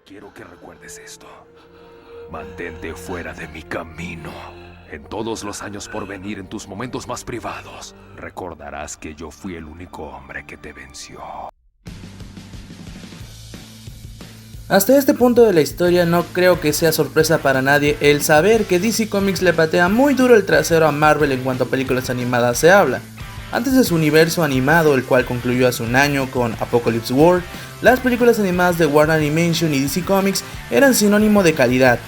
Quiero que recuerdes esto. Mantente fuera de mi camino. En todos los años por venir, en tus momentos más privados, recordarás que yo fui el único hombre que te venció. Hasta este punto de la historia no creo que sea sorpresa para nadie el saber que DC Comics le patea muy duro el trasero a Marvel en cuanto a películas animadas se habla. Antes de su universo animado, el cual concluyó hace un año con Apocalypse World, las películas animadas de Warner Animation y DC Comics eran sinónimo de calidad.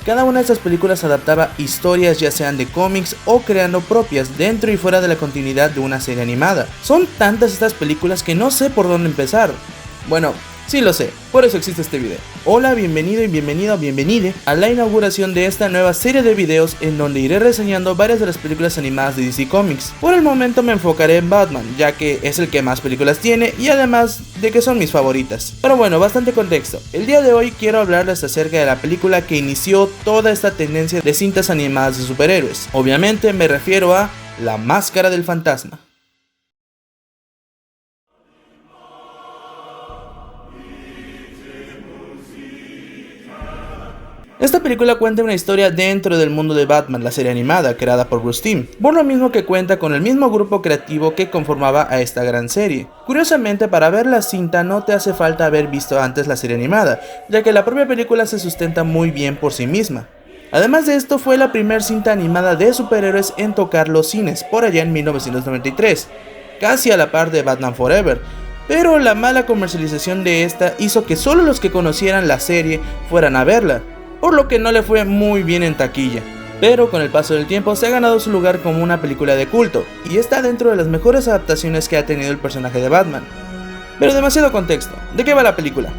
Cada una de estas películas adaptaba historias ya sean de cómics o creando propias dentro y fuera de la continuidad de una serie animada. Son tantas estas películas que no sé por dónde empezar. Bueno, sí lo sé, por eso existe este video. Hola, bienvenido y bienvenide a la inauguración de esta nueva serie de videos en donde iré reseñando varias de las películas animadas de DC Comics. Por el momento me enfocaré en Batman, ya que es el que más películas tiene y además de que son mis favoritas. Pero bueno, bastante contexto. El día de hoy quiero hablarles acerca de la película que inició toda esta tendencia de cintas animadas de superhéroes. Obviamente me refiero a La Máscara del Fantasma. Esta película cuenta una historia dentro del mundo de Batman, la serie animada creada por Bruce Timm, por lo mismo que cuenta con el mismo grupo creativo que conformaba a esta gran serie. Curiosamente, para ver la cinta no te hace falta haber visto antes la serie animada, ya que la propia película se sustenta muy bien por sí misma. Además de esto, fue la primera cinta animada de superhéroes en tocar los cines, por allá en 1993, casi a la par de Batman Forever. Pero la mala comercialización de esta hizo que solo los que conocieran la serie fueran a verla, por lo que no le fue muy bien en taquilla. Pero con el paso del tiempo se ha ganado su lugar como una película de culto, y está dentro de las mejores adaptaciones que ha tenido el personaje de Batman. Pero demasiado contexto, ¿de qué va la película?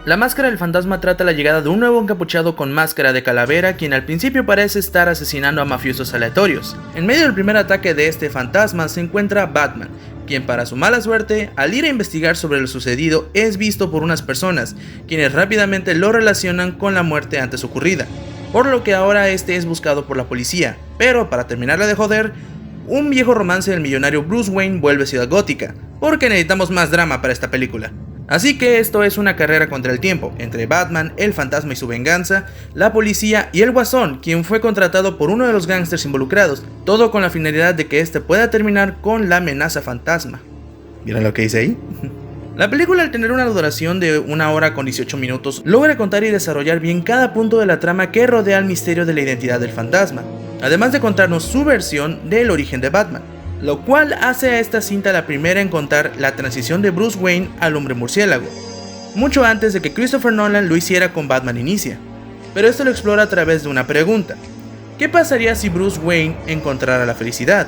La Máscara del Fantasma trata la llegada de un nuevo encapuchado con máscara de calavera, quien al principio parece estar asesinando a mafiosos aleatorios. En medio del primer ataque de este fantasma se encuentra Batman, quien para su mala suerte, al ir a investigar sobre lo sucedido, es visto por unas personas, quienes rápidamente lo relacionan con la muerte antes ocurrida, por lo que ahora este es buscado por la policía. Pero para terminarla de joder, un viejo romance del millonario Bruce Wayne vuelve a Ciudad Gótica, porque necesitamos más drama para esta película. Así que esto es una carrera contra el tiempo, entre Batman, el fantasma y su venganza, la policía y el Guasón, quien fue contratado por uno de los gángsters involucrados, todo con la finalidad de que este pueda terminar con la amenaza fantasma. ¿Vieron lo que hice ahí? La película, al tener una duración de 1 hora con 18 minutos, logra contar y desarrollar bien cada punto de la trama que rodea el misterio de la identidad del fantasma, además de contarnos su versión del origen de Batman, lo cual hace a esta cinta la primera en contar la transición de Bruce Wayne al Hombre Murciélago, mucho antes de que Christopher Nolan lo hiciera con Batman Inicia. Pero esto lo explora a través de una pregunta: ¿qué pasaría si Bruce Wayne encontrara la felicidad?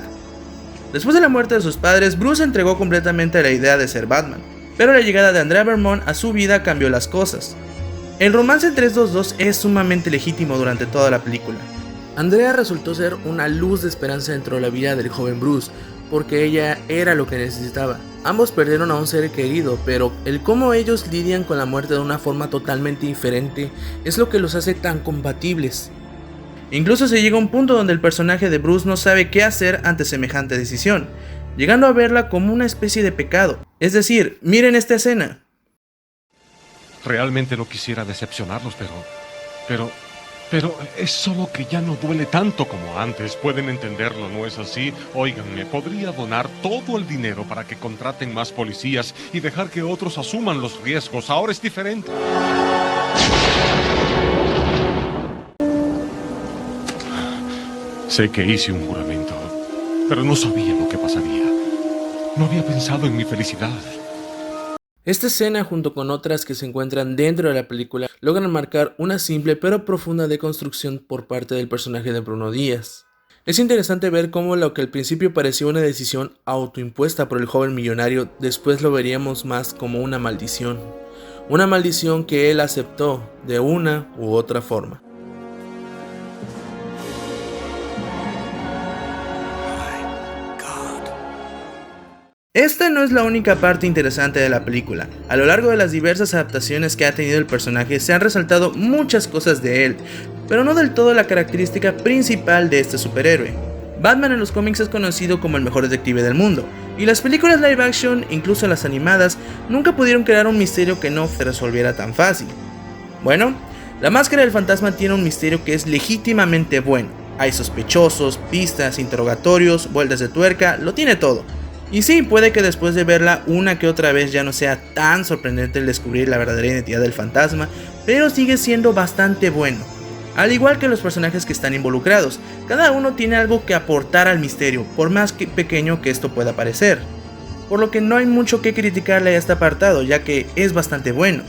Después de la muerte de sus padres, Bruce entregó completamente a la idea de ser Batman, pero la llegada de Andrea Vermont a su vida cambió las cosas. El romance entre estos dos es sumamente legítimo durante toda la película. Andrea resultó ser una luz de esperanza dentro de la vida del joven Bruce, porque ella era lo que necesitaba. Ambos perdieron a un ser querido, pero el cómo ellos lidian con la muerte de una forma totalmente diferente es lo que los hace tan compatibles. Incluso se llega a un punto donde el personaje de Bruce no sabe qué hacer ante semejante decisión, llegando a verla como una especie de pecado. Es decir, miren esta escena. Realmente no quisiera decepcionarlos, pero es solo que ya no duele tanto como antes. Pueden entenderlo, ¿no es así? Óiganme, podría donar todo el dinero para que contraten más policías y dejar que otros asuman los riesgos. Ahora es diferente. Sé que hice un juramento, pero no sabía lo que pasaría. No había pensado en mi felicidad. Esta escena, junto con otras que se encuentran dentro de la película, logran marcar una simple pero profunda deconstrucción por parte del personaje de Bruno Díaz. Es interesante ver cómo lo que al principio parecía una decisión autoimpuesta por el joven millonario, después lo veríamos más como una maldición que él aceptó de una u otra forma. Esta no es la única parte interesante de la película. A lo largo de las diversas adaptaciones que ha tenido el personaje se han resaltado muchas cosas de él, pero no del todo la característica principal de este superhéroe. Batman en los cómics es conocido como el mejor detective del mundo, y las películas live action, incluso las animadas, nunca pudieron crear un misterio que no se resolviera tan fácil. Bueno, La Máscara del Fantasma tiene un misterio que es legítimamente bueno. Hay sospechosos, pistas, interrogatorios, vueltas de tuerca, lo tiene todo. Y sí, puede que después de verla una que otra vez ya no sea tan sorprendente el descubrir la verdadera identidad del fantasma, pero sigue siendo bastante bueno. Al igual que los personajes que están involucrados, cada uno tiene algo que aportar al misterio, por más pequeño que esto pueda parecer. Por lo que no hay mucho que criticarle a este apartado, ya que es bastante bueno.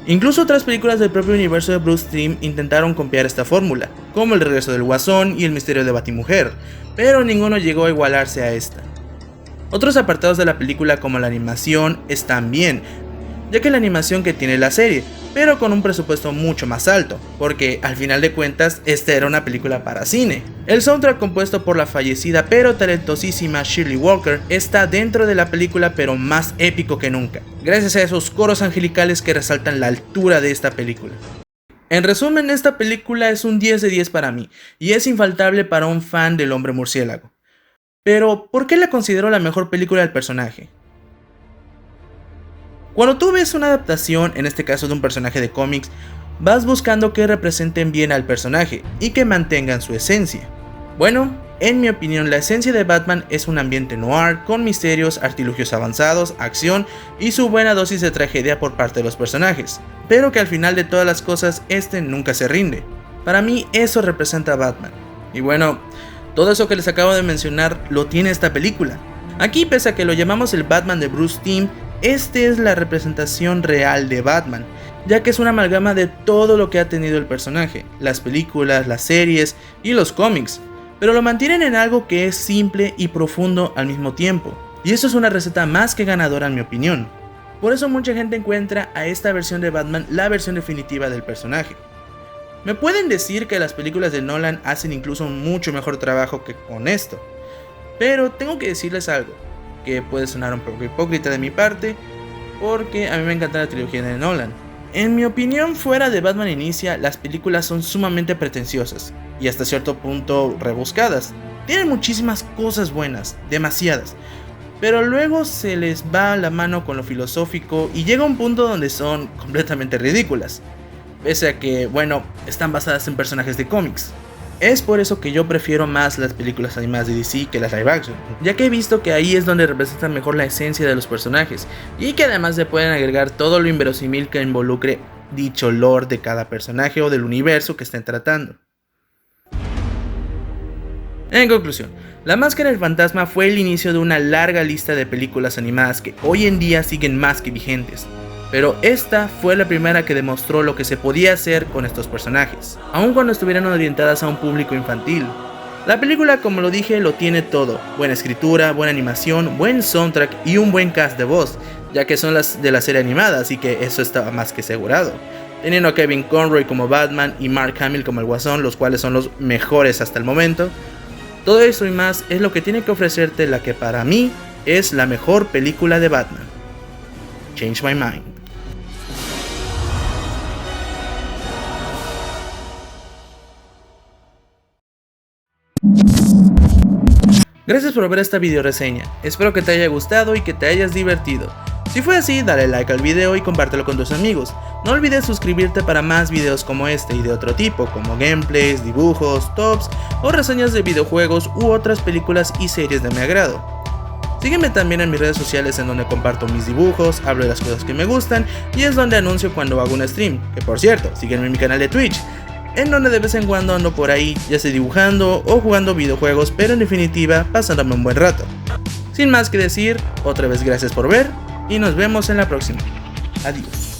Incluso otras películas del propio universo de Bruce Timm intentaron copiar esta fórmula, como El regreso del Guasón y El misterio de Batimujer, pero ninguno llegó a igualarse a esta. Otros apartados de la película, como la animación, están bien, ya que la animación que tiene la serie, pero con un presupuesto mucho más alto, porque al final de cuentas esta era una película para cine. El soundtrack, compuesto por la fallecida pero talentosísima Shirley Walker, está dentro de la película, pero más épico que nunca, gracias a esos coros angelicales que resaltan la altura de esta película. En resumen, esta película es un 10 de 10 para mí, y es infaltable para un fan del Hombre Murciélago. Pero, ¿por qué la considero la mejor película del personaje? Cuando tú ves una adaptación, en este caso de un personaje de cómics, vas buscando que representen bien al personaje y que mantengan su esencia. Bueno, en mi opinión, la esencia de Batman es un ambiente noir con misterios, artilugios avanzados, acción y su buena dosis de tragedia por parte de los personajes, pero que al final de todas las cosas este nunca se rinde. Para mí eso representa a Batman. Y bueno, todo eso que les acabo de mencionar lo tiene esta película. Aquí, pese a que lo llamamos el Batman de Bruce Timm, este es la representación real de Batman, ya que es una amalgama de todo lo que ha tenido el personaje, las películas, las series y los cómics, pero lo mantienen en algo que es simple y profundo al mismo tiempo, y eso es una receta más que ganadora en mi opinión. Por eso mucha gente encuentra a esta versión de Batman la versión definitiva del personaje. Me pueden decir que las películas de Nolan hacen incluso un mucho mejor trabajo que con esto, pero tengo que decirles algo que puede sonar un poco hipócrita de mi parte, porque a mí me encanta la trilogía de Nolan. En mi opinión, fuera de Batman Inicia, las películas son sumamente pretenciosas y hasta cierto punto rebuscadas. Tienen muchísimas cosas buenas, demasiadas, pero luego se les va la mano con lo filosófico y llega un punto donde son completamente ridículas, pese a que, bueno, están basadas en personajes de cómics. Es por eso que yo prefiero más las películas animadas de DC que las live action, ya que he visto que ahí es donde representan mejor la esencia de los personajes, y que además se pueden agregar todo lo inverosímil que involucre dicho lore de cada personaje o del universo que estén tratando. En conclusión, La Máscara del Fantasma fue el inicio de una larga lista de películas animadas que hoy en día siguen más que vigentes. Pero esta fue la primera que demostró lo que se podía hacer con estos personajes, aun cuando estuvieran orientadas a un público infantil. La película, como lo dije, lo tiene todo: buena escritura, buena animación, buen soundtrack y un buen cast de voz, ya que son las de la serie animada, así que eso estaba más que asegurado. Teniendo a Kevin Conroy como Batman y Mark Hamill como el Guasón, los cuales son los mejores hasta el momento. Todo eso y más es lo que tiene que ofrecerte la que para mí es la mejor película de Batman. Change My Mind. Gracias por ver esta video reseña, espero que te haya gustado y que te hayas divertido. Si fue así, dale like al video y compártelo con tus amigos. No olvides suscribirte para más videos como este y de otro tipo, como gameplays, dibujos, tops o reseñas de videojuegos u otras películas y series de mi agrado. Sígueme también en mis redes sociales, en donde comparto mis dibujos, hablo de las cosas que me gustan y es donde anuncio cuando hago un stream, que por cierto, sígueme en mi canal de Twitch, en donde de vez en cuando ando por ahí, ya sea dibujando o jugando videojuegos, pero en definitiva pasándome un buen rato. Sin más que decir, otra vez gracias por ver y nos vemos en la próxima. Adiós.